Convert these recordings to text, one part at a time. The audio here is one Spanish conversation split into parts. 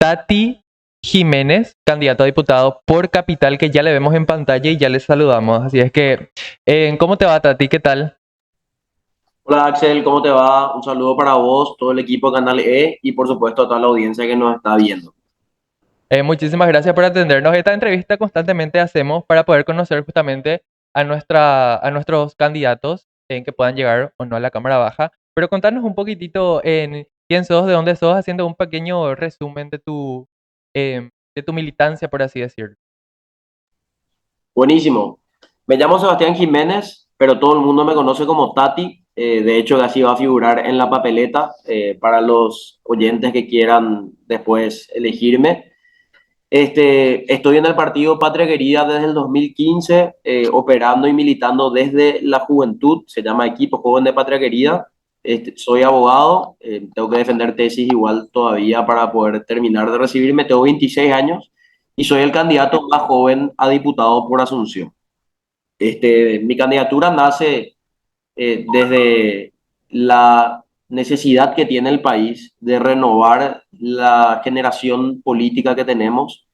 Tati Jiménez, candidato a diputado por Capital, que ya le vemos en pantalla y ya le saludamos. Así es que, ¿cómo te va, Tati? ¿Qué tal? Hola Axel, ¿cómo te va? Un saludo para vos, todo el equipo de Canal E y por supuesto a toda la audiencia que nos está viendo. Muchísimas gracias por atendernos. Esta entrevista constantemente hacemos para poder conocer justamente a nuestros candidatos en que puedan llegar o no a la Cámara Baja. Pero contanos un poquitito en quién sos, de dónde sos, haciendo un pequeño resumen de tu militancia, por así decirlo. Buenísimo. Me llamo Sebastián Jiménez, pero todo el mundo me conoce como Tati. De hecho, así va a figurar en la papeleta para los oyentes que quieran después elegirme. Estoy en el partido Patria Querida desde el 2015, operando y militando desde la juventud, se llama Equipo Joven de Patria Querida. Soy abogado, tengo que defender tesis igual todavía para poder terminar de recibirme. Tengo 26 años y soy el candidato más joven a diputado por Asunción. Mi candidatura nace desde la necesidad que tiene el país de renovar la generación política que tenemos.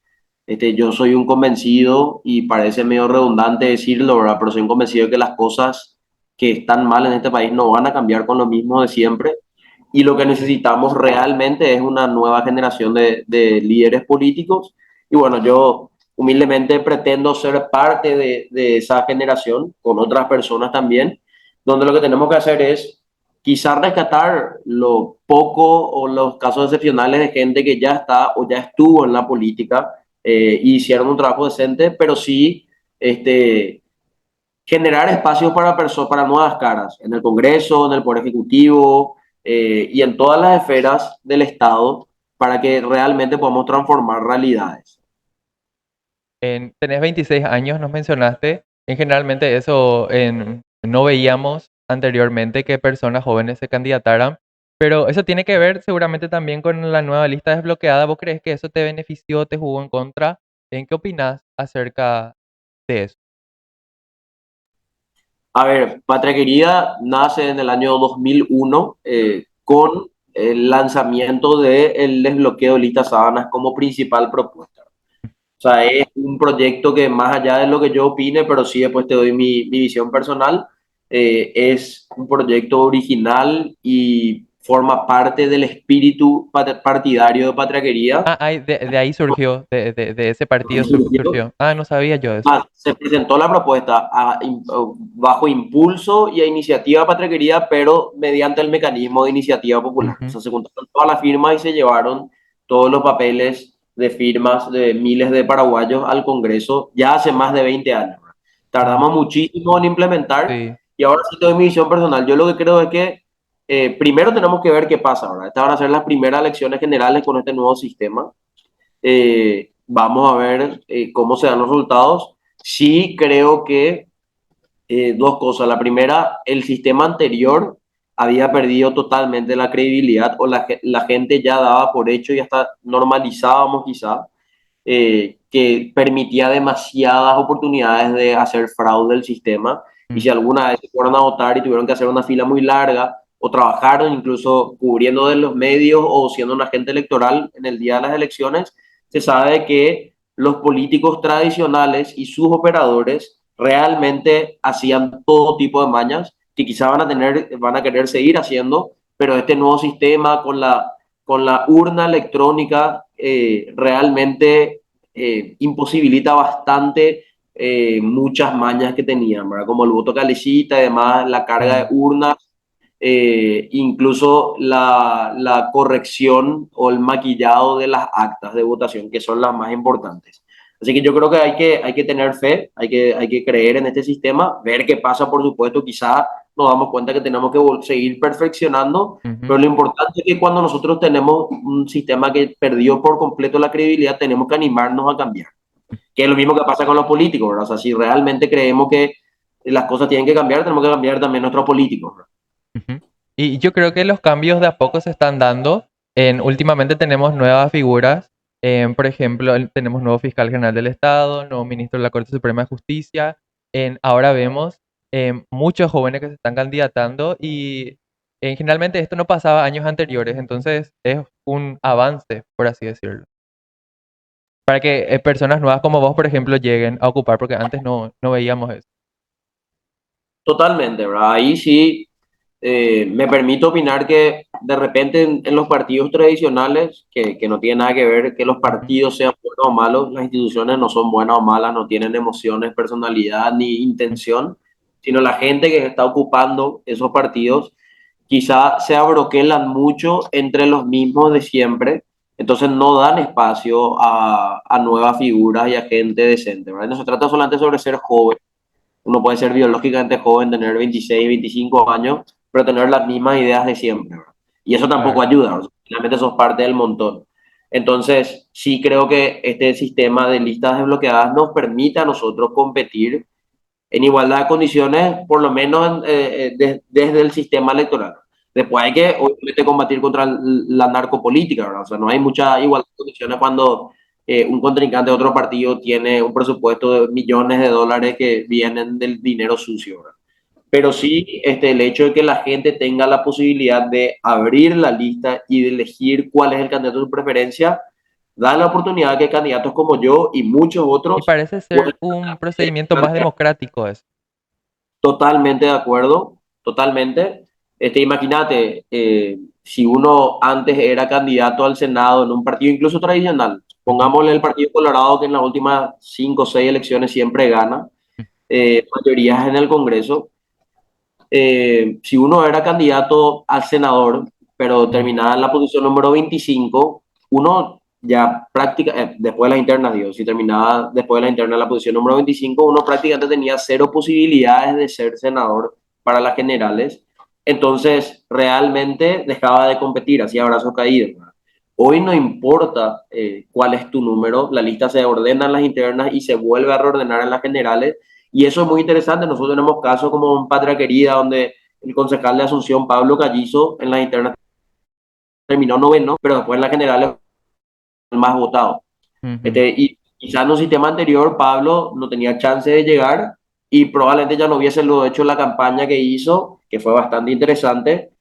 Yo soy un convencido, y parece medio redundante decirlo, ¿verdad? Pero soy un convencido de que las cosas que están mal en este país no van a cambiar con lo mismo de siempre. Y lo que necesitamos realmente es una nueva generación de líderes políticos. Y bueno, yo humildemente pretendo ser parte de esa generación con otras personas también, donde lo que tenemos que hacer es quizá rescatar lo poco o los casos excepcionales de gente que ya está o ya estuvo en la política y hicieron un trabajo decente, pero sí generar espacios para nuevas caras en el Congreso, en el Poder Ejecutivo y en todas las esferas del Estado para que realmente podamos transformar realidades. Tenés 26 años, nos mencionaste. Generalmente eso no veíamos anteriormente que personas jóvenes se candidataran, pero eso tiene que ver seguramente también con la nueva lista desbloqueada. ¿Vos crees que eso te benefició, te jugó en contra? ¿En qué opinás acerca de eso? A ver, Patria Querida nace en el año 2001 con el lanzamiento del desbloqueo de listas sábanas como principal propuesta. O sea, es un proyecto que más allá de lo que yo opine, pero sí después te doy mi visión personal, es un proyecto original y forma parte del espíritu partidario de Patria Querida. De ahí surgió, de ese partido surgió. Ah, no sabía yo eso. Se presentó la propuesta bajo impulso y a iniciativa Patria Querida, pero mediante el mecanismo de iniciativa popular. O Ujú. sea, se juntaron todas las firmas y se llevaron todos los papeles de firmas de miles de paraguayos al Congreso ya hace más de 20 años. Ah, Tardamos muchísimo en implementar sí. y ahora sí te doy mi visión personal. Yo lo que creo es que primero tenemos que ver qué pasa, ¿verdad? Estas van a ser las primeras elecciones generales con este nuevo sistema. Vamos a ver cómo se dan los resultados. Sí creo que dos cosas. La primera, el sistema anterior había perdido totalmente la credibilidad o la gente ya daba por hecho y hasta normalizábamos quizá que permitía demasiadas oportunidades de hacer fraude del sistema. Y si Mm. alguna vez se fueron a votar y tuvieron que hacer una fila muy larga o trabajaron incluso cubriendo de los medios o siendo un agente electoral en el día de las elecciones, se sabe que los políticos tradicionales y sus operadores realmente hacían todo tipo de mañas que quizá van a querer seguir haciendo, pero este nuevo sistema con la urna electrónica realmente imposibilita bastante muchas mañas que tenían, ¿verdad? Como el voto calecita y demás, la carga de Ah. urnas, incluso la corrección o el maquillado de las actas de votación, que son las más importantes. Así que yo creo que hay que tener fe, hay que creer en este sistema, ver qué pasa, por supuesto, quizá nos damos cuenta que tenemos que seguir perfeccionando, Ujú. pero lo importante es que cuando nosotros tenemos un sistema que perdió por completo la credibilidad, tenemos que animarnos a cambiar, que es lo mismo que pasa con los políticos, ¿verdad? O sea, si realmente creemos que las cosas tienen que cambiar, tenemos que cambiar también nuestros políticos, ¿verdad? Ujú. Y yo creo que los cambios de a poco se están dando. Últimamente tenemos nuevas figuras. Por ejemplo, tenemos nuevo fiscal general del Estado, nuevo ministro de la Corte Suprema de Justicia. Ahora vemos muchos jóvenes que se están candidatando y generalmente esto no pasaba años anteriores. Entonces es un avance, por así decirlo. para que personas nuevas como vos, por ejemplo, lleguen a ocupar, porque antes no veíamos eso. Totalmente, ¿verdad? Ahí sí me permito opinar que de repente en los partidos tradicionales, que no tiene nada que ver que los Ujú. partidos sean buenos o malos, las instituciones no son buenas o malas, no tienen emociones, personalidad ni intención, sino la gente que está ocupando esos partidos quizá se abroquelan mucho entre los mismos de siempre, entonces no dan espacio a nuevas figuras y a gente decente, ¿verdad? No se trata solamente sobre ser joven. Uno puede ser biológicamente joven, tener 26, 25 años, pero tener las mismas ideas de siempre, ¿verdad? Y eso tampoco Claro. ayuda, o sea, finalmente sos parte del montón. Entonces, sí creo que este sistema de listas desbloqueadas nos permite a nosotros competir en igualdad de condiciones, por lo menos desde el sistema electoral. Después hay que, obviamente, combatir contra la narcopolítica, ¿verdad? O sea, no hay mucha igualdad de condiciones cuando un contrincante de otro partido tiene un presupuesto de millones de dólares que vienen del dinero sucio, ¿verdad? Pero sí, el hecho de que la gente tenga la posibilidad de abrir la lista y de elegir cuál es el candidato de su preferencia, da la oportunidad que candidatos como yo y muchos Y otros parece puedan ser un procedimiento más plantear. democrático eso. Totalmente de acuerdo, totalmente. Imagínate, si uno antes era candidato al Senado en un partido incluso tradicional, Ujú. pongámosle el Partido Colorado que en las últimas 5 o 6 elecciones siempre gana, mayorías en el Congreso. Si uno era candidato al senador, pero Ujú. terminaba en la posición número 25, uno ya después de las internas, digo, si terminaba después de las internas en la posición número 25, uno prácticamente tenía cero posibilidades de ser senador para las generales. Entonces, realmente dejaba de competir, hacía brazos caídos, ¿verdad? Hoy no importa cuál es tu número, la lista se ordena en las internas y se vuelve a reordenar en las generales, y eso es muy interesante. Nosotros tenemos casos como en Patria Querida, donde el concejal de Asunción, Pablo Callizo, en las internas terminó noveno, pero después en las generales el más votado. Ujú. Y quizás en un sistema anterior, Pablo no tenía chance de llegar y probablemente ya no hubiese lo hecho la campaña que hizo, que fue bastante interesante,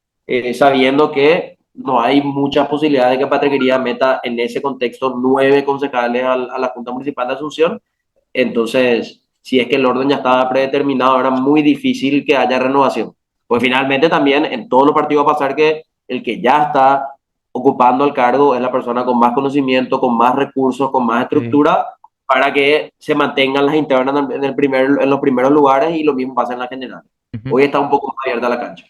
sabiendo que no hay muchas posibilidades de que Patria Querida meta en ese contexto 9 concejales a la Junta Municipal de Asunción. Entonces, si es que el orden ya estaba predeterminado, era muy difícil que haya renovación. Pues finalmente también en todos los partidos va a pasar que el que ya está ocupando el cargo es la persona con más conocimiento, con más recursos, con más Sí. estructura, para que se mantengan las internas en los primeros lugares, y lo mismo pasa en la general. Ujú. Hoy está un poco más abierta la cancha.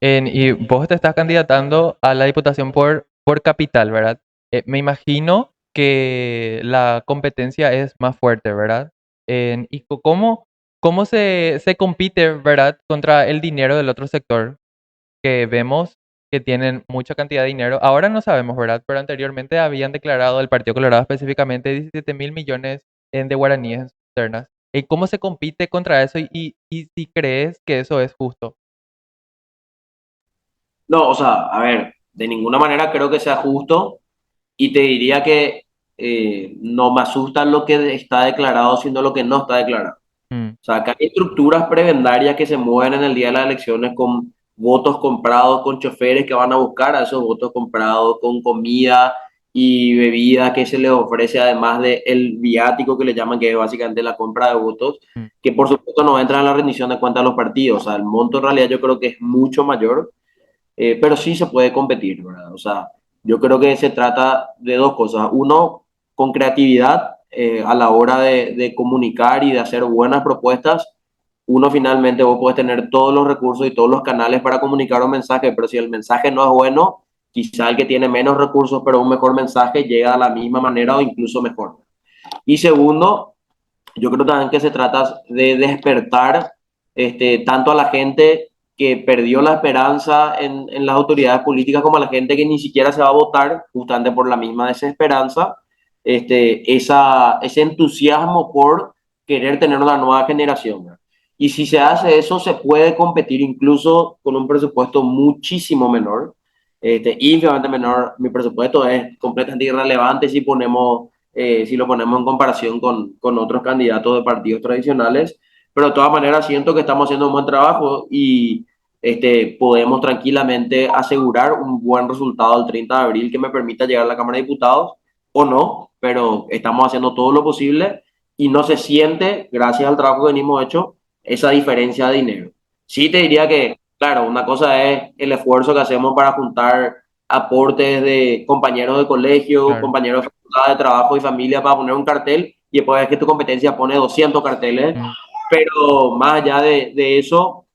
Y vos te estás candidatando a la diputación por capital, ¿verdad? Me imagino que la competencia es más fuerte, ¿verdad? ¿Y cómo se compite, ¿verdad? Contra el dinero del otro sector, que vemos que tienen mucha cantidad de dinero. Ahora no sabemos, ¿verdad? Pero anteriormente habían declarado, el Partido Colorado específicamente, 17.000 millones de guaraníes externas. ¿Cómo se compite contra eso y si crees que eso es justo? No, o sea, a ver, de ninguna manera creo que sea justo, y te diría que no me asusta lo que está declarado, sino lo que no está declarado. Mm. O sea, acá hay estructuras prebendarias que se mueven en el día de las elecciones con votos comprados, con choferes que van a buscar a esos votos comprados, con comida y bebida que se les ofrece, además de el viático que le llaman, que es básicamente la compra de votos, Mm. que por supuesto no entra en la rendición de cuentas de los partidos. O sea, el monto en realidad yo creo que es mucho mayor, pero sí se puede competir, ¿verdad? O sea, yo creo que se trata de dos cosas. Uno, con creatividad a la hora de comunicar y de hacer buenas propuestas. Uno finalmente, vos puedes tener todos los recursos y todos los canales para comunicar un mensaje, pero si el mensaje no es bueno, quizá el que tiene menos recursos pero un mejor mensaje llega de la misma manera o incluso mejor. Y segundo, yo creo también que se trata de despertar tanto a la gente que perdió la esperanza en las autoridades políticas, como a la gente que ni siquiera se va a votar, justamente por la misma desesperanza, ese entusiasmo por querer tener una nueva generación, ¿verdad? Y si se hace eso, se puede competir incluso con un presupuesto muchísimo menor, infinitamente menor. Mi presupuesto es completamente irrelevante si lo ponemos en comparación con otros candidatos de partidos tradicionales, pero de todas maneras siento que estamos haciendo un buen trabajo y podemos tranquilamente asegurar un buen resultado el 30 de abril que me permita llegar a la Cámara de Diputados, o no, pero estamos haciendo todo lo posible y no se siente, gracias al trabajo que venimos hecho, esa diferencia de dinero. Sí te diría que, claro, una cosa es el esfuerzo que hacemos para juntar aportes de compañeros de colegio, Claro. compañeros de facultad, de trabajo y familia para poner un cartel y después es que tu competencia pone 200 carteles, Mm. pero más allá de eso,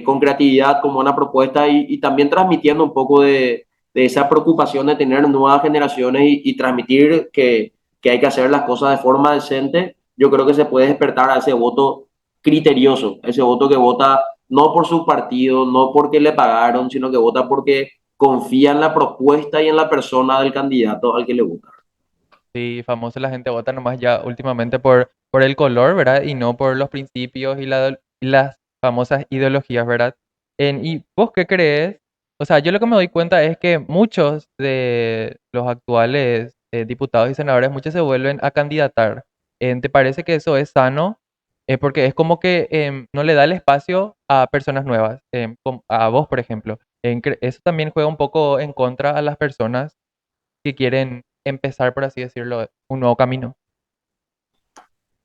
con creatividad, como una propuesta y también transmitiendo un poco de esa preocupación de tener nuevas generaciones y transmitir que hay que hacer las cosas de forma decente, yo creo que se puede despertar a ese voto criterioso, ese voto que vota no por su partido, no porque le pagaron, sino que vota porque confía en la propuesta y en la persona del candidato al que le vota. Sí, famoso la gente vota nomás ya últimamente por el color, ¿verdad? Y no por los principios y las famosas ideologías, ¿verdad? ¿Y vos qué crees? O sea, yo lo que me doy cuenta es que muchos de los actuales diputados y senadores, muchos se vuelven a candidatar. ¿Te parece que eso es sano? Porque es como que no le da el espacio a personas nuevas, a vos, por ejemplo. Eso también juega un poco en contra a las personas que quieren empezar, por así decirlo, un nuevo camino.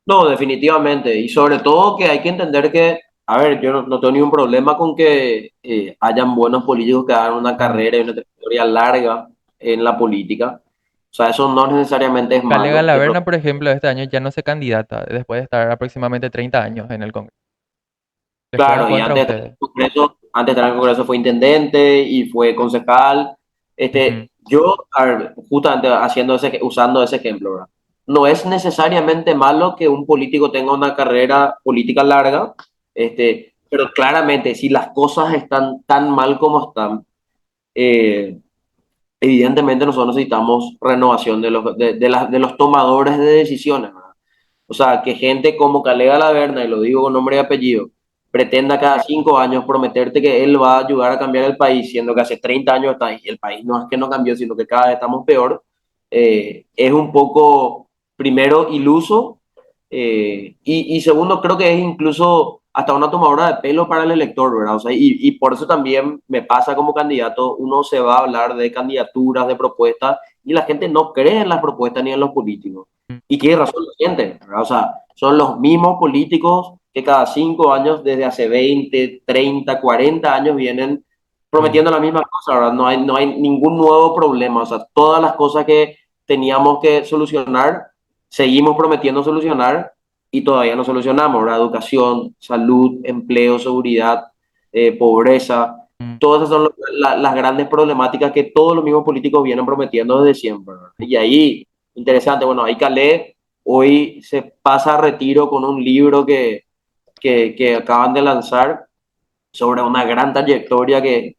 No, definitivamente. Y sobre todo que hay que entender que, a ver, yo no tengo ningún problema con que hayan buenos políticos que hagan una Mm. carrera y una trayectoria larga en la política. O sea, eso no necesariamente es Calega malo. Laverna, por ejemplo, este año ya no se candidata después de estar aproximadamente 30 años en el Congreso. Le juegan Claro, y contra a antes de estar en ustedes. el Congreso, antes de estar en el Congreso fue intendente y fue concejal. Ujú. Yo, a ver, justamente usando ese ejemplo, ¿verdad? No es necesariamente malo que un político tenga una carrera política larga, pero claramente si las cosas están tan mal como están, eh, evidentemente nosotros necesitamos renovación de los tomadores de decisiones, ¿verdad? O sea, que gente como Calega Laverna, y lo digo con nombre y apellido, pretenda cada 5 años prometerte que él va a ayudar a cambiar el país, siendo que hace 30 años está ahí, y el país no es que no cambió, sino que cada vez estamos peor, es un poco, primero, iluso, y segundo, creo que es incluso hasta una tomadora de pelo para el elector, ¿verdad? O sea, y por eso también me pasa como candidato, uno se va a hablar de candidaturas, de propuestas, y la gente no cree en las propuestas ni en los políticos. Mm. Y tiene razón la gente, ¿verdad? O sea, son los mismos políticos que cada 5 años, desde hace 20, 30, 40 años, vienen Sí. prometiendo la misma cosa, ¿verdad? No hay ningún nuevo problema. O sea, todas las cosas que teníamos que solucionar, seguimos prometiendo solucionar y todavía no solucionamos, ¿verdad? Educación, salud, empleo, seguridad, pobreza. Mm. Todas esas son las grandes problemáticas que todos los mismos políticos vienen prometiendo desde siempre, ¿verdad? Y ahí interesante, bueno, ahí Calé hoy se pasa a retiro con un libro que acaban de lanzar sobre una gran trayectoria que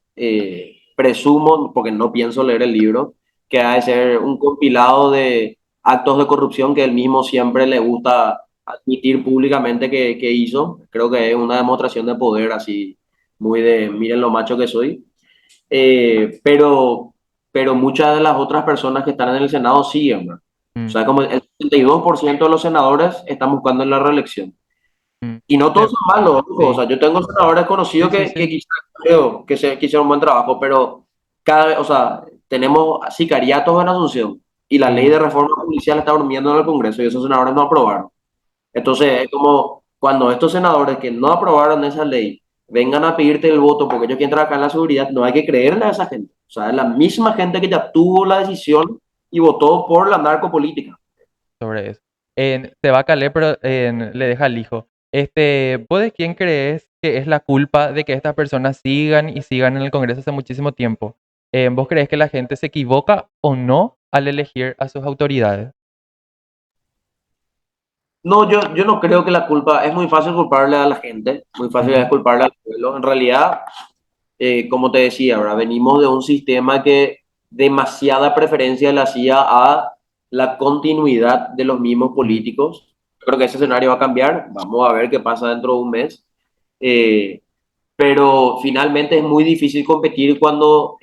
presumo, porque no pienso leer el libro, que ha de ser un compilado de actos de corrupción que él mismo siempre le gusta admitir públicamente que hizo. Creo que es una demostración de poder así, muy de miren lo macho que soy. Eh, pero, pero muchas de las otras personas que están en el Senado siguen, ¿verdad? O Mm. sea, como el 72% de los senadores están buscando en la reelección. Mm. Y no todos Te- son malos, ojo. O sí, sea, yo tengo senadores sí, conocidos sí, que sí. quizás creo que hicieron un buen trabajo, pero cada vez, o sea, tenemos sicariatos en Asunción y la ley Mm. de reforma policial está durmiendo en el Congreso y esos senadores no aprobaron. Entonces, es como cuando estos senadores que no aprobaron esa ley vengan a pedirte el voto porque ellos quieren trabajar en la seguridad, no hay que creerle a esa gente. O sea, es la misma gente que ya tuvo la decisión y votó por la narcopolítica. Sobre eso. Se va a Calais, pero le deja al hijo. ¿Vos de quién crees que es la culpa de que estas personas sigan y sigan en el Congreso hace muchísimo tiempo? ¿Vos crees que la gente se equivoca o no al elegir a sus autoridades? No, yo no creo que la culpa, es muy fácil culparle a la gente, muy fácil es Ujú. culparle al pueblo. En realidad, como te decía, ¿verdad? Venimos de un sistema que demasiada preferencia le hacía a la continuidad de los mismos Mm. políticos. Creo que ese escenario va a cambiar, vamos a ver qué pasa dentro de un mes. Eh, pero finalmente es muy difícil competir cuando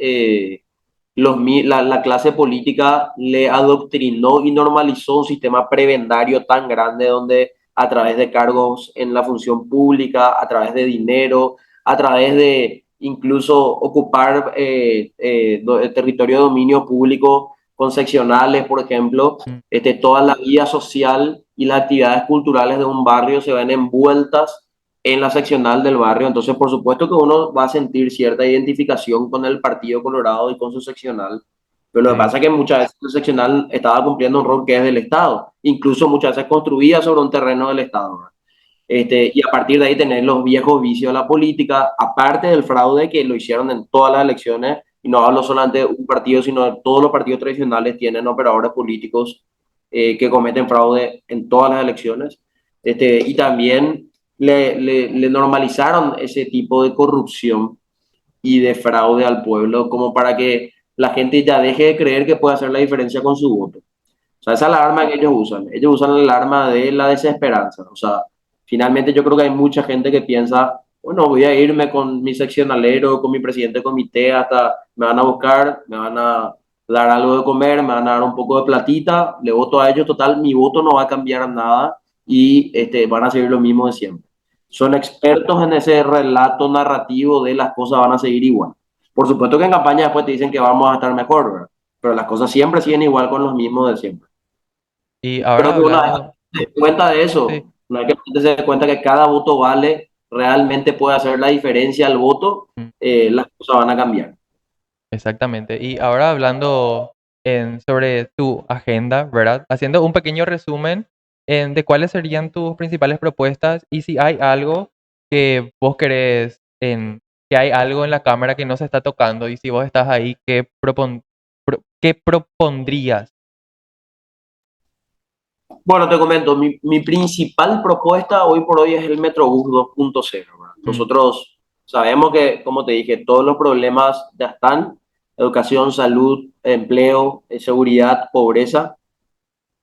la clase política le adoctrinó y normalizó un sistema prebendario tan grande donde a través de cargos en la función pública, a través de dinero, a través de incluso ocupar el territorio de dominio público, con seccionales, por ejemplo, mm, toda la vida social y las actividades culturales de un barrio se ven envueltas en la seccional del barrio. Entonces, por supuesto que uno va a sentir cierta identificación con el Partido Colorado y con su seccional, pero lo que sí, pasa es que muchas veces el seccional estaba cumpliendo un rol que es del Estado, incluso muchas veces construía sobre un terreno del Estado, ¿verdad? Y a partir de ahí tener los viejos vicios de la política, aparte del fraude que lo hicieron en todas las elecciones, y no hablo solamente de un partido, sino de todos los partidos tradicionales tienen operadores políticos que cometen fraude en todas las elecciones, y también le normalizaron ese tipo de corrupción y de fraude al pueblo, como para que la gente ya deje de creer que puede hacer la diferencia con su voto. O sea, esa es la arma que ellos usan. Ellos usan el arma de la desesperanza. O sea, finalmente yo creo que hay mucha gente que piensa, bueno, voy a irme con mi seccionalero, con mi presidente de comité, hasta me van a buscar, me van a dar algo de comer, me van a dar un poco de platita, le voto a ellos, total, mi voto no va a cambiar nada y van a seguir lo mismo de siempre. Son expertos en ese relato narrativo de las cosas van a seguir igual. Por supuesto que en campaña después te dicen que vamos a estar mejor, ¿verdad? Pero las cosas siempre siguen igual con los mismos de siempre. y Creo ahora que una vez hablando, que se dé cuenta de sí, eso, una vez que la gente se dé cuenta que cada voto vale, realmente puede hacer la diferencia al voto, mm, las cosas van a cambiar. exactamente. Y ahora hablando sobre tu agenda, ¿verdad? Haciendo un pequeño resumen de cuáles serían tus principales propuestas y si hay algo que vos querés, que hay algo en la Cámara que no se está tocando y si vos estás ahí, ¿qué propondrías? Bueno, te comento, mi principal propuesta hoy por hoy es el Metrobús 2.0, ¿verdad? Mm, Nosotros sabemos que, como te dije, todos los problemas ya están, educación, salud, empleo, seguridad, pobreza,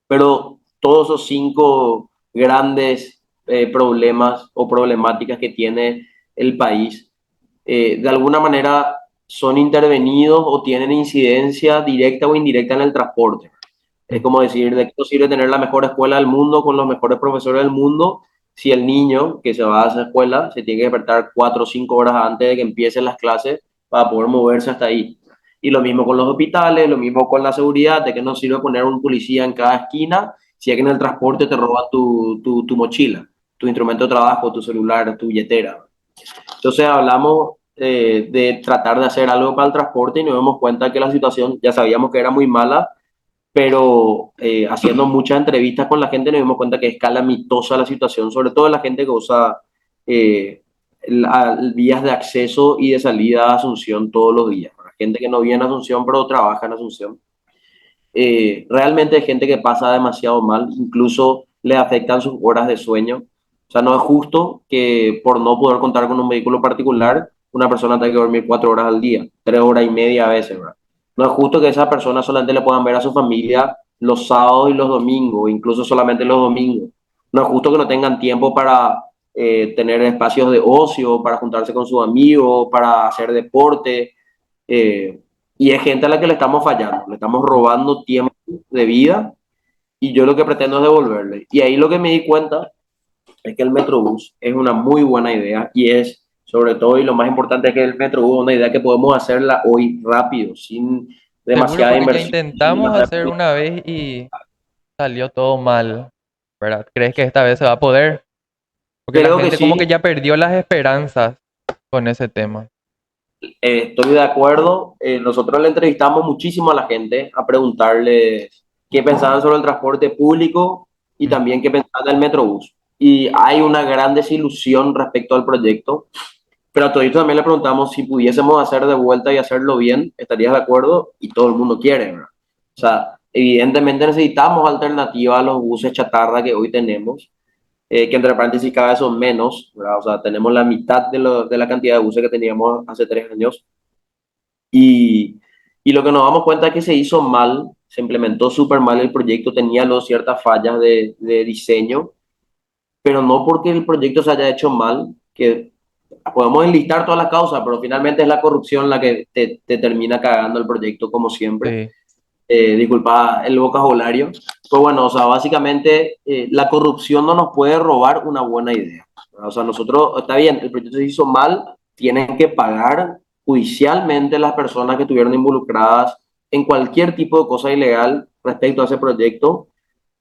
pero todos esos cinco grandes problemas o problemáticas que tiene el país, de alguna manera son intervenidos o tienen incidencia directa o indirecta en el transporte. Es mm, como decir, ¿de qué nos sirve tener la mejor escuela del mundo con los mejores profesores del mundo si el niño que se va a esa escuela se tiene que despertar 4 o 5 horas antes de que empiecen las clases para poder moverse hasta ahí? Y lo mismo con los hospitales, lo mismo con la seguridad, ¿de qué nos sirve poner un policía en cada esquina si es que en el transporte te roban tu mochila, tu instrumento de trabajo, tu celular, tu billetera? Entonces hablamos de tratar de hacer algo para el transporte y nos dimos cuenta que la situación ya sabíamos que era muy mala, pero haciendo muchas entrevistas con la gente nos dimos cuenta que es calamitosa la situación, sobre todo la gente que usa eh, vías de acceso y de salida a Asunción todos los días. La gente que no vive en Asunción pero trabaja en Asunción. Realmente hay gente que pasa demasiado mal, incluso le afectan sus horas de sueño. O sea, no es justo que por no poder contar con un vehículo particular, una persona tenga que dormir 4 horas al día, 3 horas y media a veces, ¿verdad? No es justo que esas personas solamente le puedan ver a su familia los sábados y los domingos, incluso solamente los domingos. No es justo que no tengan tiempo para tener espacios de ocio, para juntarse con sus amigos, para hacer deporte. eh, y es gente a la que le estamos fallando, le estamos mm. robando tiempo de vida y yo lo que pretendo es devolverle. Y ahí lo que me di cuenta es que el Metrobús es una muy buena idea y es, sobre todo, y lo más importante es que el Metrobús es una idea que podemos hacerla hoy rápido, sin Seguro demasiada porque ya inversión, sin intentamos demasiada... hacer una vez y salió todo mal, ¿verdad? ¿Crees que esta vez se va a poder? Porque la Creo que gente como que sí, ya perdió las esperanzas con ese tema. estoy de acuerdo. Nosotros le entrevistamos muchísimo a la gente a preguntarles qué pensaban sobre el transporte público y Mm. también qué pensaban del Metrobús. Y hay una gran desilusión respecto al proyecto, pero a todos también le preguntamos si pudiésemos hacer de vuelta y hacerlo bien, ¿estarías de acuerdo? Y todo el mundo quiere, ¿verdad? O sea, evidentemente necesitamos alternativa a los buses chatarra que hoy tenemos, que entre paréntesis cada vez son menos, ¿verdad? O sea, tenemos la mitad de la cantidad de buses que teníamos hace 3 años. Y, y lo que nos damos cuenta es que se hizo mal, se implementó súper mal el proyecto, tenía luego ciertas fallas de diseño, pero no porque el proyecto se haya hecho mal, que podemos enlistar todas las causas, pero finalmente es la corrupción la que te termina cagando el proyecto como siempre. Sí. Disculpa el vocabulario. Pues bueno, o sea, básicamente la corrupción no nos puede robar una buena idea. O sea, nosotros, está bien, el proyecto se hizo mal, tienen que pagar judicialmente las personas que estuvieron involucradas en cualquier tipo de cosa ilegal respecto a ese proyecto,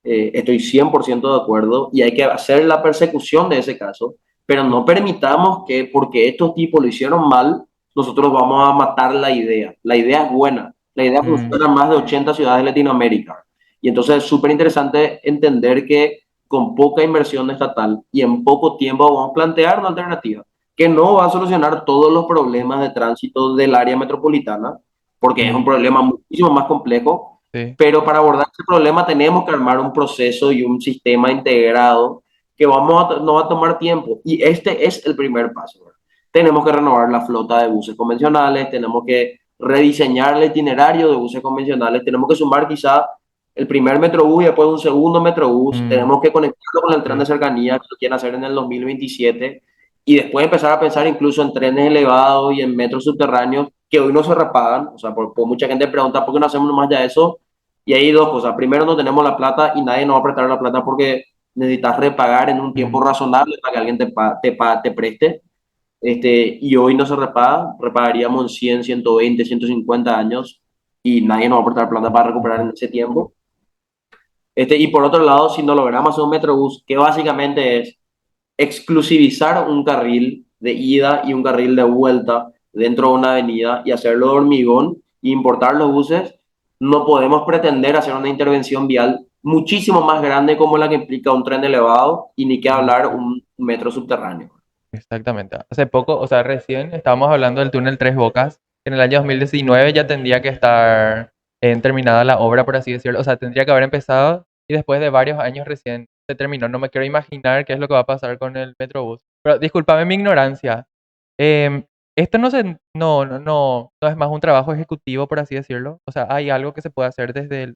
estoy 100% de acuerdo y hay que hacer la persecución de ese caso, pero no permitamos que porque estos tipos lo hicieron mal, nosotros vamos a matar la idea. La idea es buena, la idea Mm, funciona en más de 80 ciudades de Latinoamérica. Y entonces es súper interesante entender que con poca inversión estatal y en poco tiempo vamos a plantear una alternativa que no va a solucionar todos los problemas de tránsito del área metropolitana, porque es un mm, problema muchísimo más complejo, sí, pero para abordar ese problema tenemos que armar un proceso y un sistema integrado que nos va a tomar tiempo. Y este es el primer paso, ¿verdad? Tenemos que renovar la flota de buses convencionales, tenemos que rediseñar el itinerario de buses convencionales, tenemos que sumar quizá el primer Metrobús y después un segundo Metrobús, mm, tenemos que conectarlo con el tren de sí, cercanía que lo quieren hacer en el 2027 y después empezar a pensar incluso en trenes elevados y en metros subterráneos que hoy no se repagan. O sea, por mucha gente pregunta por qué no hacemos más ya eso. Y hay dos cosas. Primero, no tenemos la plata y nadie nos va a prestar la plata porque necesitas repagar en un tiempo mm, razonable para que alguien te preste. Y hoy no se repaga, repagaríamos en 100, 120, 150 años y nadie nos va a prestar plata para recuperar ujú, en ese tiempo. Y por otro lado, si no logramos hacer un Metrobús, que básicamente es exclusivizar un carril de ida y un carril de vuelta dentro de una avenida y hacerlo de hormigón e importar los buses, no podemos pretender hacer una intervención vial muchísimo más grande como la que implica un tren elevado y ni que mm, hablar un metro subterráneo. exactamente. Hace poco, o sea, recién estábamos hablando del túnel Tres Bocas, que en el año 2019 ya tendría que estar terminada la obra, por así decirlo. O sea, tendría que haber empezado y después de varios años recién se terminó. No me quiero imaginar qué es lo que va a pasar con el Metrobús. Pero discúlpame mi ignorancia. Em, esto no es más un trabajo ejecutivo, por así decirlo. O sea, hay algo que se puede hacer desde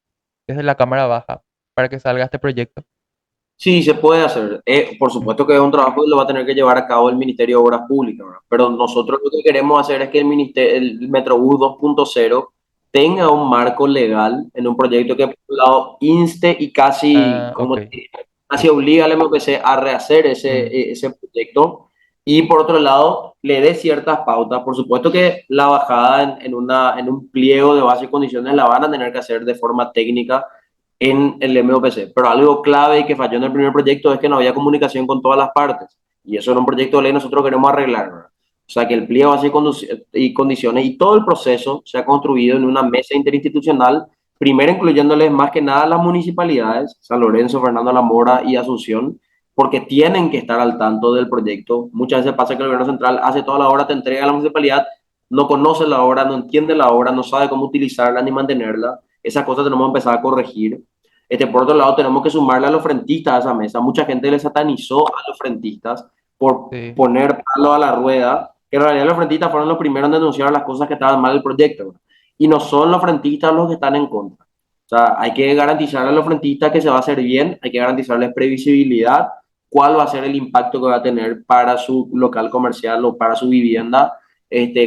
la cámara baja para que salga este proyecto. Sí, se puede hacer. Por Mm, supuesto que es un trabajo que lo va a tener que llevar a cabo el Ministerio de Obras Públicas, ¿verdad? Pero nosotros lo que queremos hacer es que el Metrobús 2.0 tenga un marco legal en un proyecto que, por un lado, inste y casi, ah, ok. como te diría, casi obliga al MPC a rehacer Mm, ese proyecto. Y por otro lado, le dé ciertas pautas. Por supuesto que la bajada en un pliego de base y condiciones la van a tener que hacer de forma técnica en el MOPC. Pero algo clave y que falló en el primer proyecto es que no había comunicación con todas las partes. Y eso era un proyecto de ley nosotros queremos arreglar, ¿verdad? O sea, que el pliego así y condiciones y todo el proceso se ha construido en una mesa interinstitucional, primero incluyéndoles más que nada las municipalidades, San Lorenzo, Fernando La Mora y Asunción, porque tienen que estar al tanto del proyecto. Muchas veces pasa que el gobierno central hace toda la obra, te entrega a la municipalidad, no conoce la obra, no entiende la obra, no sabe cómo utilizarla ni mantenerla. Esas cosas tenemos que empezar a corregir. Por otro lado, tenemos que sumarle a los frentistas a esa mesa. Mucha gente le satanizó a los frentistas por sí. poner palo a la rueda, que en realidad los frentistas fueron los primeros en denunciar las cosas que estaban mal del proyecto, ¿verdad? Y no son los frentistas los que están en contra. O sea, hay que garantizar a los frentistas que se va a hacer bien, hay que garantizarles previsibilidad, cuál va a ser el impacto que va a tener para su local comercial o para su vivienda,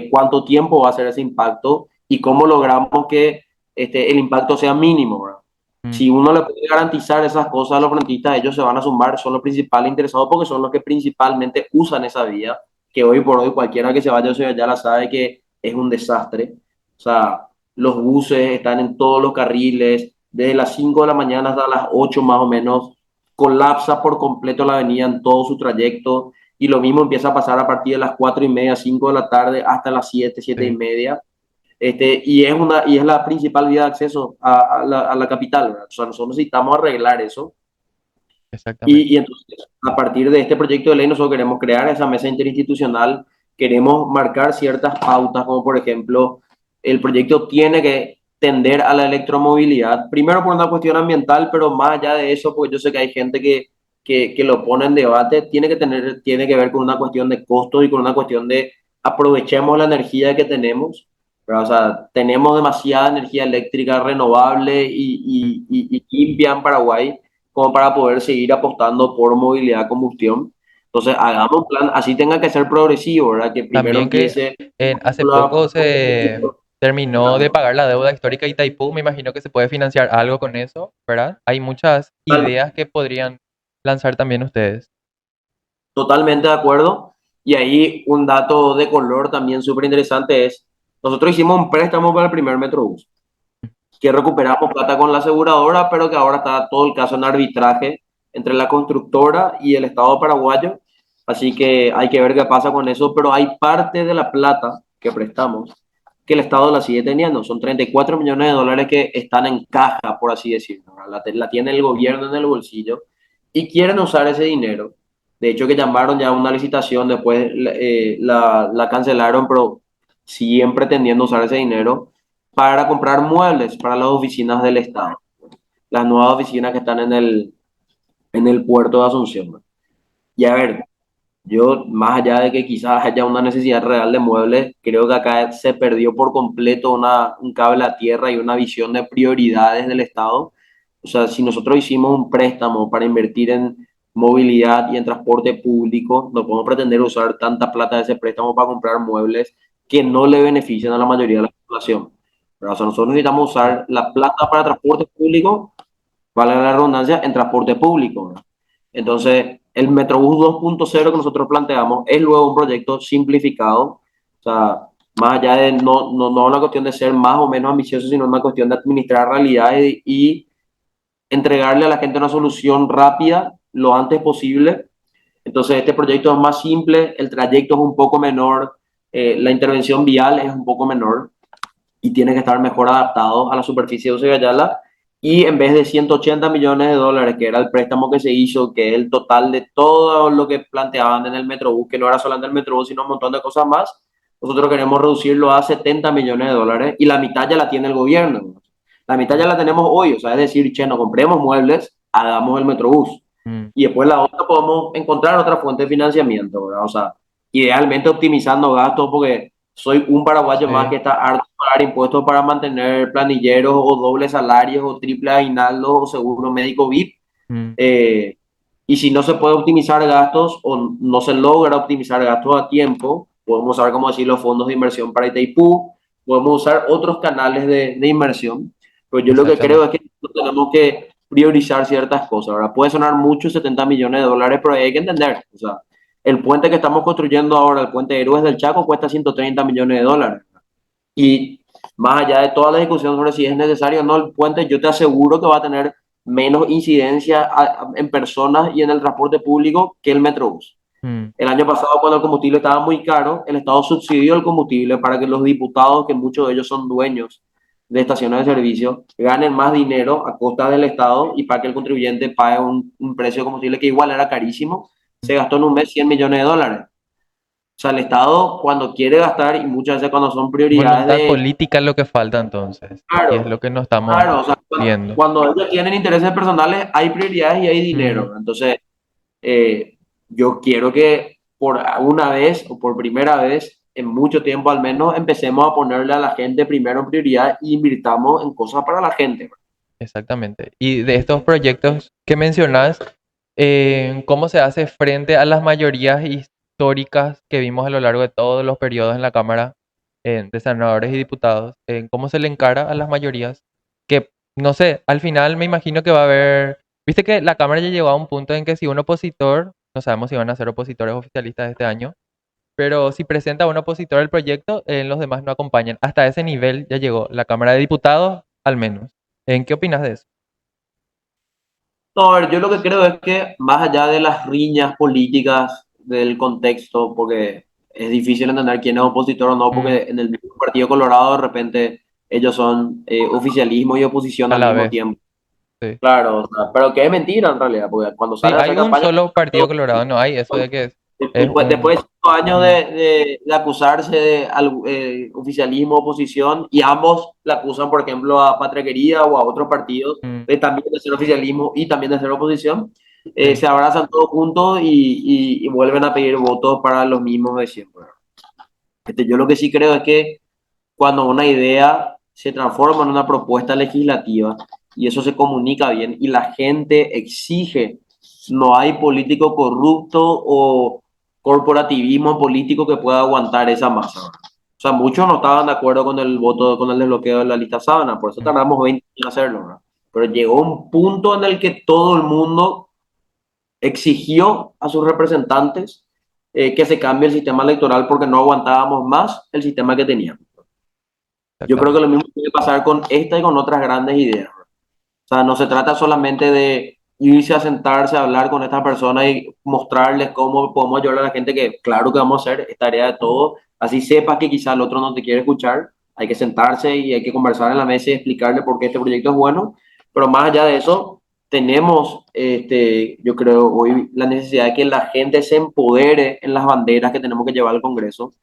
cuánto tiempo va a ser ese impacto y cómo logramos que el impacto sea mínimo, ¿verdad? Mm, Si uno le puede garantizar esas cosas a los frentistas, ellos se van a sumar, son los principales interesados porque son los que principalmente usan esa vía, que hoy por hoy cualquiera que se vaya o ya la sabe que es un desastre. O sea, los buses están en todos los carriles, desde las 5 de la mañana hasta las 8 más o menos, colapsa por completo la avenida en todo su trayecto y lo mismo empieza a pasar a partir de las 4:30, 5 de la tarde hasta las 7, 7 y sí, media y es la principal vía de acceso a la capital, ¿verdad? O sea, nosotros necesitamos arreglar eso. exactamente. Entonces, a partir de este proyecto de ley, nosotros queremos crear esa mesa interinstitucional, queremos marcar ciertas pautas, como por ejemplo, el proyecto tiene que tender a la electromovilidad, primero por una cuestión ambiental, pero más allá de eso, porque yo sé que hay gente que lo pone en debate, tiene que ver con una cuestión de costos y con una cuestión de aprovechemos la energía que tenemos. Pero, o sea, tenemos demasiada energía eléctrica renovable Mm, y limpia en Paraguay como para poder seguir apostando por movilidad a combustión. Entonces, hagamos un plan, así tenga que ser progresivo, ¿verdad? Que primero también que empiece hace con la... poco se terminó de pagar la deuda histórica de Itaipú. Me imagino que se puede financiar algo con eso, ¿verdad? Hay muchas ideas que podrían lanzar también ustedes. Totalmente de acuerdo. Y ahí un dato de color también súper interesante es, nosotros hicimos un préstamo para el primer Metrobús. que recuperamos plata con la aseguradora, pero que ahora está todo el caso en arbitraje entre la constructora y el Estado paraguayo. Así que hay que ver qué pasa con eso, pero hay parte de la plata que prestamos que el Estado la sigue teniendo. Son 34 millones de dólares que están en caja, por así decirlo. La tiene el gobierno en el bolsillo y quieren usar ese dinero. De hecho, que llamaron ya a una licitación, después la cancelaron, pero siguen pretendiendo usar ese dinero para comprar muebles para las oficinas del Estado, las nuevas oficinas que están en el puerto de Asunción. Y a ver, yo, más allá de que quizás haya una necesidad real de muebles, creo que acá se perdió por completo un cable a tierra y una visión de prioridades del Estado. O sea, si nosotros hicimos un préstamo para invertir en movilidad y en transporte público, no podemos pretender usar tanta plata de ese préstamo para comprar muebles que no le benefician a la mayoría de la población. Pero, o sea, nosotros necesitamos Sí. usar la plata para transporte público, vale la redundancia, en transporte público, ¿verdad? Entonces, el Metrobús 2.0 que nosotros planteamos es luego un proyecto simplificado, o sea, más allá de no una cuestión de ser más o menos ambicioso, sino una cuestión de administrar realidades y entregarle a la gente una solución rápida lo antes posible. Entonces, este proyecto es más simple, el trayecto es un poco menor, la intervención vial es un poco menor y tiene que estar mejor adaptado a la superficie de Ucayala. Y en vez de 180 millones de dólares, que era el préstamo que se hizo, que es el total de todo lo que planteaban en el Metrobús, que no era solamente el Metrobús, sino un montón de cosas más, nosotros queremos reducirlo a 70 millones de dólares y la mitad ya la tiene el gobierno. La mitad ya la tenemos hoy, o sea, es decir, che, no compremos muebles, hagamos el Metrobús. Mm. Y después la otra podemos encontrar otra fuente de financiamiento, ¿verdad? O sea, idealmente optimizando gastos, porque soy un paraguayo más Sí. que está harto de pagar impuestos para mantener planilleros o dobles salarios o triple aguinaldo o seguro médico VIP. Mm. Eh, y si no se puede optimizar gastos o no se logra optimizar gastos a tiempo, podemos usar, como decir, los fondos de inversión para Itaipú, podemos usar otros canales de inversión. Pero yo lo que creo Exactamente. es que tenemos que priorizar ciertas cosas. Ahora, puede sonar mucho 70 millones de dólares, pero hay que entender, o sea, el puente que estamos construyendo ahora, el puente de Héroes del Chaco, cuesta 130 millones de dólares. Y más allá de toda la discusión sobre si es necesario o no el puente, yo te aseguro que va a tener menos incidencia en personas y en el transporte público que el Metrobús. Mm. El año pasado, cuando el combustible estaba muy caro, el Estado subsidió el combustible para que los diputados, que muchos de ellos son dueños de estaciones de servicio, ganen más dinero a costa del Estado y para que el contribuyente pague un precio de combustible que igual era carísimo. Se gastó en un mes 100 millones de dólares. O sea, el Estado cuando quiere gastar y muchas veces cuando son prioridades Voluntad de... política es lo que falta entonces. Y es Claro, lo que no estamos claro, o sea, viendo. cuando ellos tienen intereses personales hay prioridades y hay Mm. dinero. Entonces, yo quiero que por una vez o por primera vez en mucho tiempo al menos empecemos a ponerle a la gente primero en prioridad y invirtamos en cosas para la gente. Exactamente. Y de estos proyectos que mencionas, ¿cómo se hace frente a las mayorías históricas que vimos a lo largo de todos los periodos en la Cámara, de senadores y diputados? ¿Cómo se le encara a las mayorías? Que, no sé, al final me imagino que va a haber, viste que la Cámara ya llegó a un punto en que si un opositor, no sabemos si van a ser opositores oficialistas este año, pero si presenta un opositor el proyecto, los demás no acompañan. Hasta ese nivel ya llegó la Cámara de Diputados, al menos. ¿En qué opinas de eso? No, a ver, yo lo que creo es que más allá de las riñas políticas del contexto, porque es difícil entender quién es opositor o no, Mm, porque en el mismo Partido Colorado de repente ellos son oficialismo y oposición a al la mismo vez, tiempo. sí. Claro, o sea, pero que es mentira en realidad, porque cuando Sí, salen a hay hacer un campaña, solo partido colorado, no hay eso de que es después un... de 5 años Mm, de acusarse de oficialismo, oposición, y ambos le acusan, por ejemplo, a Patrequería o a otros partidos mm, de también de ser oficialismo y también de ser oposición, sí, se abrazan todos juntos y vuelven a pedir votos para los mismos de siempre. Yo lo que sí creo es que cuando una idea se transforma en una propuesta legislativa y eso se comunica bien y la gente exige, no hay político corrupto o corporativismo político que pueda aguantar esa masa. O sea, muchos no estaban de acuerdo con el voto, con el desbloqueo de la lista sábana, por eso mm, tardamos 20 años en hacerlo, ¿verdad? Pero llegó un punto en el que todo el mundo exigió a sus representantes que se cambie el sistema electoral porque no aguantábamos más el sistema que teníamos. Yo creo que exactamente. lo mismo puede pasar con esta y con otras grandes ideas. O sea, no se trata solamente de irse a sentarse a hablar con esta persona y mostrarles cómo podemos ayudar a la gente, que claro que vamos a hacer, es tarea de todos. Así sepas que quizá el otro no te quiere escuchar, hay que sentarse y hay que conversar en la mesa y explicarle por qué este proyecto es bueno. Pero más allá de eso, tenemos, yo creo, hoy la necesidad de que la gente se empodere en las banderas que tenemos que llevar al Congreso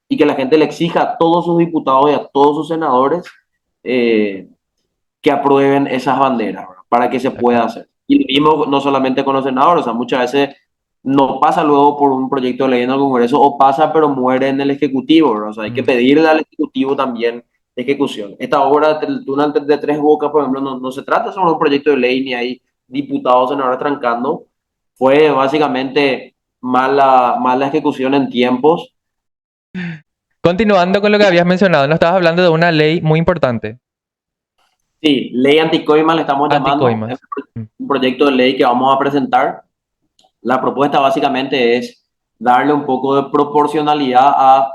y que la gente le exija a todos sus diputados y a todos sus senadores eh, que aprueben esas banderas, ¿verdad? Para que se pueda Exactamente. hacer. Y lo mismo no solamente con los senadores, o sea, muchas veces no pasa luego por un proyecto de ley en el Congreso o pasa pero muere en el Ejecutivo, ¿verdad? O sea, hay que Mm. pedirle al Ejecutivo también ejecución. Esta obra del túnel de Tres Bocas, por ejemplo, no se trata solo de un proyecto de ley ni hay diputados, senadores trancando, fue básicamente mala ejecución en tiempos. Continuando con lo que habías mencionado, nos estabas hablando de una ley muy importante, Sí, ley anticoima le estamos llamando, es anticoimas. Mm, un proyecto de ley que vamos a presentar. La propuesta básicamente es darle un poco de proporcionalidad a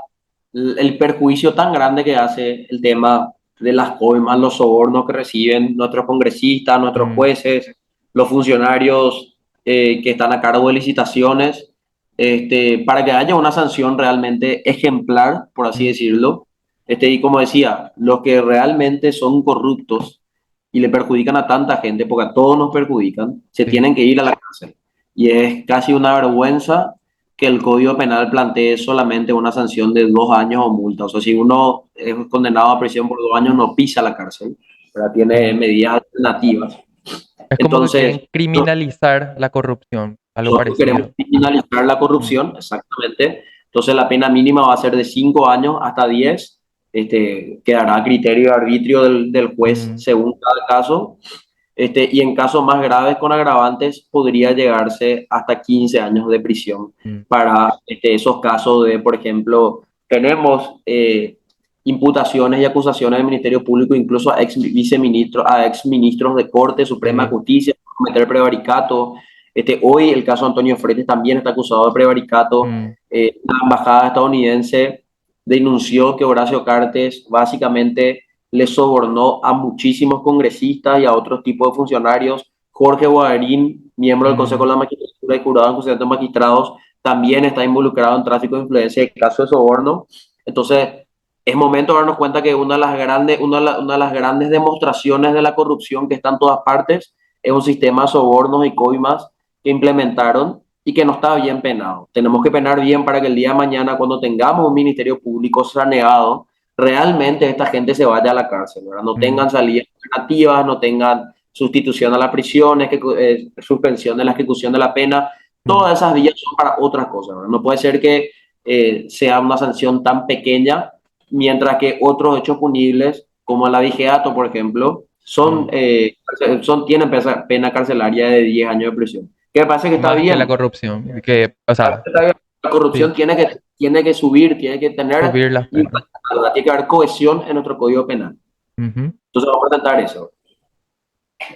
el perjuicio tan grande que hace el tema de las coimas, los sobornos que reciben nuestros congresistas, nuestros mm, jueces, los funcionarios que están a cargo de licitaciones, para que haya una sanción realmente ejemplar, por así mm, decirlo. Y como decía, los que realmente son corruptos y le perjudican a tanta gente, porque a todos nos perjudican, se sí. tienen que ir a la cárcel. Y es casi una vergüenza que el Código Penal plantee solamente una sanción de 2 años o multa. O sea, si uno es condenado a prisión por 2 años, no pisa la cárcel, pero tiene Mm. medidas alternativas. Es como que Entonces, quieren criminalizar la corrupción, algo nosotros queremos parecido. criminalizar la Mm, corrupción, exactamente. Entonces, la pena mínima va a ser de 5 años hasta 10. Quedará a criterio y arbitrio del juez mm, según cada caso. Y en casos más graves con agravantes podría llegarse hasta 15 años de prisión mm, para esos casos de, por ejemplo, tenemos imputaciones y acusaciones del Ministerio Público, incluso a ex viceministros, a ex ministros de Corte Suprema de sí. Justicia, por cometer prevaricato. Hoy el caso de Antonio Fretes también está acusado de prevaricato. Mm, La embajada estadounidense denunció que Horacio Cartes básicamente le sobornó a muchísimos congresistas y a otros tipos de funcionarios. Jorge Guarín, miembro del Consejo mm, de la Magistratura y jurado en consideración de magistrados, también está involucrado en tráfico de influencia y caso de soborno. Entonces, es momento de darnos cuenta que una de las grandes demostraciones de la corrupción que está en todas partes es un sistema de sobornos y coimas que implementaron y que no está bien penado. Tenemos que penar bien para que el día de mañana, cuando tengamos un ministerio público saneado, realmente esta gente se vaya a la cárcel, ¿verdad? No mm, tengan salidas alternativas, no tengan sustitución a las prisiones, suspensión de la ejecución de la pena. mm. Todas esas vías son para otras cosas, ¿verdad? No puede ser que sea una sanción tan pequeña, mientras que otros hechos punibles, como el abigeato, por ejemplo, Mm. tienen pena carcelaria de 10 años de prisión. ¿Qué me parece que está Más que la bien? corrupción, que, o sea, La corrupción sí, tiene que subir, tiene que tener subir las libertad, penas. tiene que haber cohesión en nuestro código penal. Ujú. Entonces vamos a presentar eso.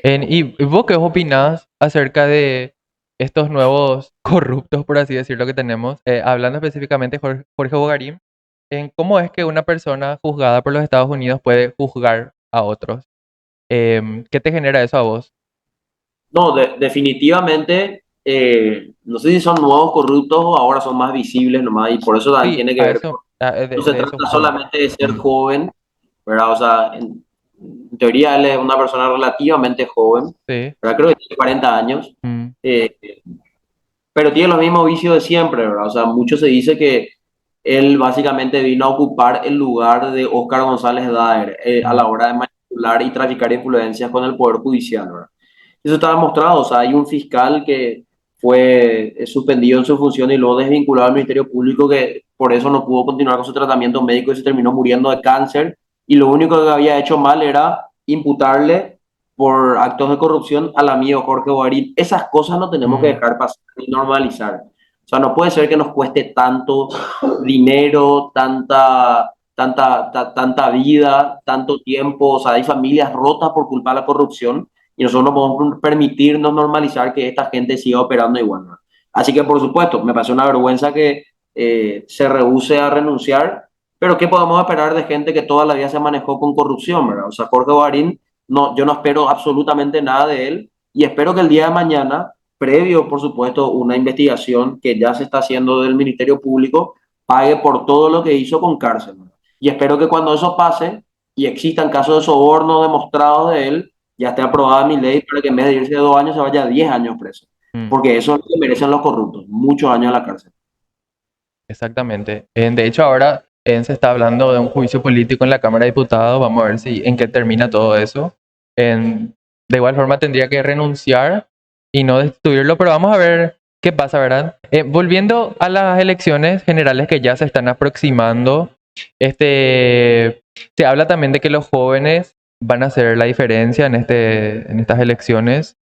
¿Y vos qué opinás acerca de estos nuevos corruptos, por así decirlo, que tenemos? Hablando específicamente de Jorge Bogarín, en cómo es que una persona juzgada por los Estados Unidos puede juzgar a otros. ¿Qué te genera eso a vos? No, definitivamente, no sé si son nuevos corruptos o ahora son más visibles nomás, y por eso también Sí, tiene que a ver. eso, No se de eso trata justamente. solamente de ser Mm, joven, ¿verdad? O sea, en teoría él es una persona relativamente joven, sí. ¿verdad? Creo que tiene 40 años, Mm, eh, pero tiene los mismos vicios de siempre, ¿verdad? O sea, mucho se dice que él básicamente vino a ocupar el lugar de Óscar González Daer a mm, la hora de manipular y traficar influencias con el Poder Judicial, ¿verdad? Eso está demostrado, o sea, hay un fiscal que fue suspendido en su función y luego desvinculado al Ministerio Público, que por eso no pudo continuar con su tratamiento médico y se terminó muriendo de cáncer, y lo único que había hecho mal era imputarle por actos de corrupción al amigo Jorge Bogarín. Esas cosas no tenemos que mm, dejar pasar ni normalizar. O sea, no puede ser que nos cueste tanto dinero, tanta vida, tanto tiempo. O sea, hay familias rotas por culpa de la corrupción y nosotros no podemos permitirnos normalizar que esta gente siga operando igual, ¿no? Así que, por supuesto, me parece una vergüenza que se rehúse a renunciar, pero ¿qué podemos esperar de gente que toda la vida se manejó con corrupción, ¿verdad? O sea, Jorge Guarín, no, yo no espero absolutamente nada de él y espero que el día de mañana, previo, por supuesto, una investigación que ya se está haciendo del Ministerio Público, pague por todo lo que hizo con cárcel, ¿verdad? Y espero que cuando eso pase y existan casos de soborno demostrados de él, ya esté aprobada mi ley para que en vez de irse de 2 años se vaya a 10 años preso. Mm, Porque eso es lo que merecen los corruptos, muchos años en la cárcel. exactamente. De hecho, ahora se está hablando de un juicio político en la Cámara de Diputados. Vamos a ver si en qué termina todo eso. De igual forma tendría que renunciar y no destituirlo, pero vamos a ver qué pasa, ¿verdad? Volviendo a las elecciones generales que ya se están aproximando, se habla también de que los jóvenes van a hacer la diferencia en estas elecciones.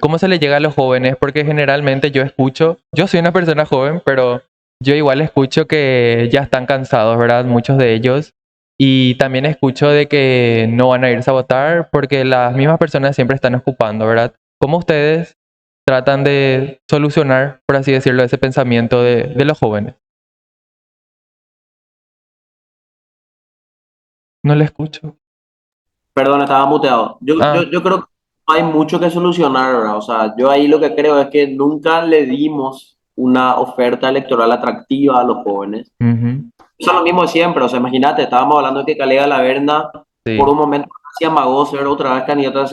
¿Cómo se le llega a los jóvenes? Porque generalmente yo escucho, yo soy una persona joven, pero yo igual escucho que ya están cansados, ¿verdad? Muchos de ellos. Y también escucho de que no van a irse a votar porque las mismas personas siempre están ocupando, ¿verdad? ¿Cómo ustedes tratan de solucionar, por así decirlo, ese pensamiento de los jóvenes? No le escucho. Perdón, estaba muteado. Ah, Yo creo que no hay mucho que solucionar, ¿verdad? O sea, yo ahí lo que creo es que nunca le dimos una oferta electoral atractiva a los jóvenes. ujú, Eso es lo mismo de siempre. O sea, imagínate, estábamos hablando de que Calega Laverna por sí. un momento se amagó ser otra vez candidato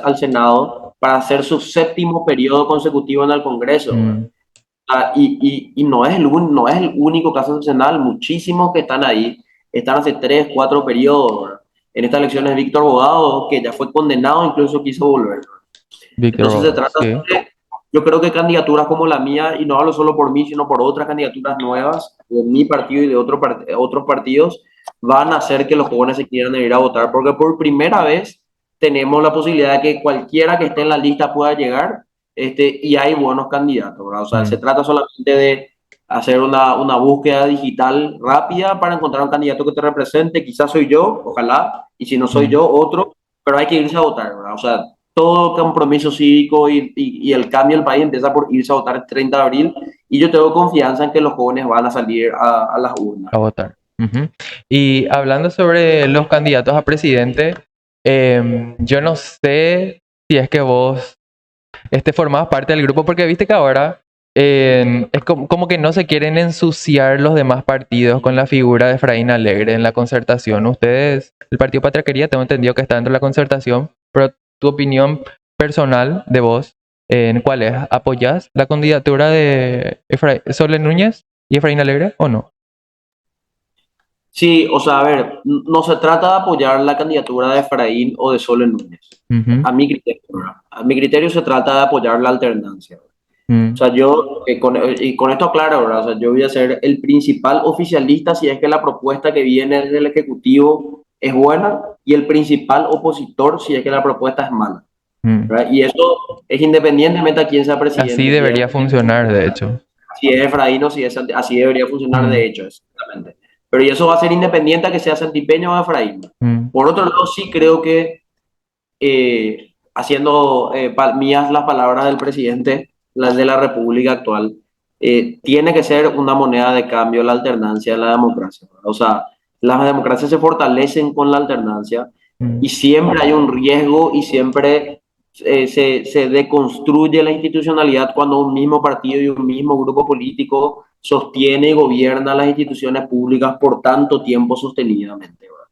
al Senado para hacer su séptimo periodo consecutivo en el Congreso, ¿verdad? Mm, Y no es no es el único caso excepcional, muchísimos que están ahí, están hace 3, 4 periodos, ¿verdad? En esta elección es Víctor Bogado, que ya fue condenado, incluso quiso volver. Víctor Entonces se Rodas, trata sí. de, yo creo que candidaturas como la mía, y no hablo solo por mí, sino por otras candidaturas nuevas de mi partido y de otros partidos, van a hacer que los jóvenes se quieran ir a votar, porque por primera vez tenemos la posibilidad de que cualquiera que esté en la lista pueda llegar, y hay buenos candidatos, ¿verdad? O sea, se Mm, trata solamente de hacer una búsqueda digital rápida para encontrar un candidato que te represente, quizás soy yo, ojalá, y si no soy mm. yo, otro, pero hay que irse a votar, ¿verdad? O sea, todo compromiso cívico y el cambio del país empieza por irse a votar el 30 de abril y yo tengo confianza en que los jóvenes van a salir a las urnas. A votar. Ujú. Y hablando sobre los candidatos a presidente, yo no sé si es que vos formabas parte del grupo, porque viste que ahora es como que no se quieren ensuciar los demás partidos con la figura de Efraín Alegre en la concertación. Ustedes, el Partido Patria Quería, tengo entendido que está dentro de la concertación, pero tu opinión personal de vos, ¿cuál es? ¿Apoyás la candidatura de Sole Núñez y Efraín Alegre o no? Sí, o sea, a ver, no se trata de apoyar la candidatura de Efraín o de Sole Núñez. Ujú, A mi criterio se trata de apoyar la alternancia. O mm, sea, yo, y con esto claro, ¿verdad? O sea, yo voy a ser el principal oficialista si es que la propuesta que viene del Ejecutivo es buena y el principal opositor si es que la propuesta es mala. mm. ¿Verdad? Y eso es independientemente a quién sea Así presidente, debería funcionar, de hecho. si es Efraín o si es así debería funcionar Mm, de hecho, exactamente. Pero y eso va a ser independiente a que sea Santipeño o Efraín. mm, Por otro lado, sí creo que haciendo mías las palabras del presidente, las de la República actual, tiene que ser una moneda de cambio la alternancia de la democracia. ¿Verdad? O sea, las democracias se fortalecen con la alternancia mm. y siempre hay un riesgo y siempre se deconstruye la institucionalidad cuando un mismo partido y un mismo grupo político sostiene y gobierna las instituciones públicas por tanto tiempo sostenidamente. ¿Verdad?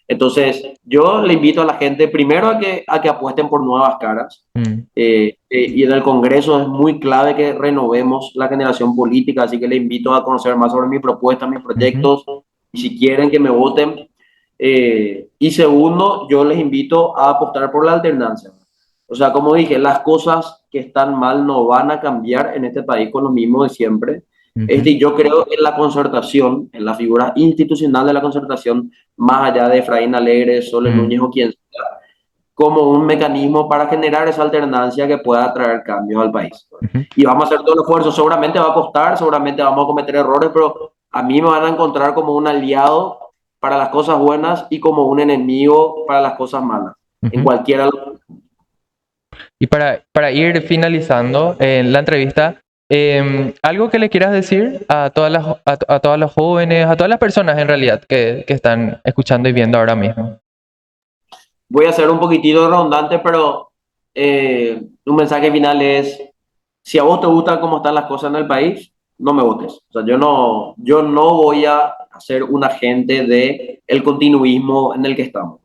Entonces, yo le invito a la gente primero a que apuesten por nuevas caras. Mm, Y en el Congreso es muy clave que renovemos la generación política, así que le invito a conocer más sobre mi propuesta, mis ujú, proyectos, y si quieren que me voten. Y segundo, yo les invito a apostar por la alternancia. O sea, como dije, las cosas que están mal no van a cambiar en este país con lo mismo de siempre. ujú, Yo creo en la concertación, en la figura institucional de la concertación, más allá de Efraín Alegre, Sole mm, Núñez o quien sea, como un mecanismo para generar esa alternancia que pueda traer cambios al país. ujú. Y vamos a hacer todo el esfuerzo, seguramente va a costar, seguramente vamos a cometer errores, pero a mí me van a encontrar como un aliado para las cosas buenas y como un enemigo para las cosas malas, en Ujú. cualquiera. Y para ir finalizando la entrevista, ¿Algo que le quieras decir a todas a todas los jóvenes, a todas las personas en realidad que están escuchando y viendo ahora mismo? Voy a ser un poquitito redundante, pero un mensaje final es, si a vos te gusta cómo están las cosas en el país, no me votes. O sea, yo no voy a ser un agente de el continuismo en el que estamos.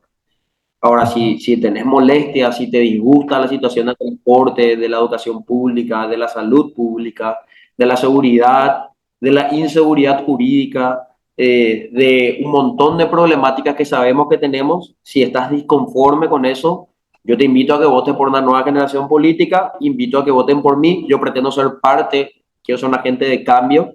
Ahora, si tenés molestia, si te disgusta la situación del transporte, de la educación pública, de la salud pública, de la seguridad, de la inseguridad jurídica, de un montón de problemáticas que sabemos que tenemos, si estás disconforme con eso, yo te invito a que votes por una nueva generación política, invito a que voten por mí, yo pretendo ser parte, quiero ser un agente de cambio,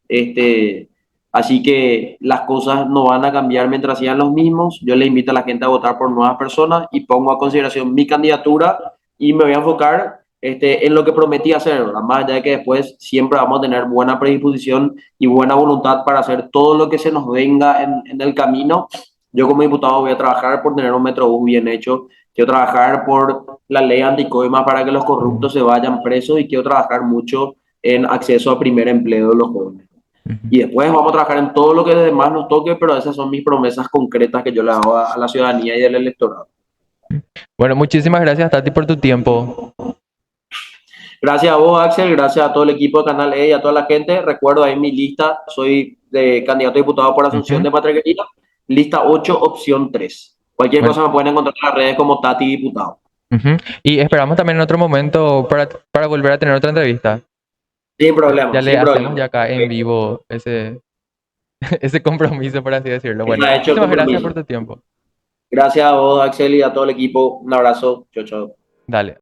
este, así que las cosas no van a cambiar mientras sigan los mismos. Yo le invito a la gente a votar por nuevas personas y pongo a consideración mi candidatura y me voy a enfocar en lo que prometí hacer, ¿verdad? Más allá de que después siempre vamos a tener buena predisposición y buena voluntad para hacer todo lo que se nos venga en el camino. Yo como diputado voy a trabajar por tener un metrobús bien hecho, quiero trabajar por la ley anticoimas para que los corruptos se vayan presos y quiero trabajar mucho en acceso a primer empleo de los jóvenes. Ujú. Y después vamos a trabajar en todo lo que demás nos toque, pero esas son mis promesas concretas que yo le hago a la ciudadanía y al electorado. Bueno, muchísimas gracias, Tati, por tu tiempo. Gracias a vos, Axel, gracias a todo el equipo de Canal E y a toda la gente. Recuerdo ahí mi lista, soy de candidato a diputado por Asunción Ujú. de Patraquería, lista 8 opción 3. Cualquier Bueno, cosa me pueden encontrar en las redes como Tati Diputado. ujú. Y esperamos también en otro momento para volver a tener otra entrevista. Sin Ya problema, le sin hacemos ya problema. acá en vivo ese compromiso, por así decirlo. Bueno, Está hecho el muchísimas gracias por compromiso. tu tiempo. Gracias a vos, Axel, y a todo el equipo. Un abrazo. Chao, chao. Dale.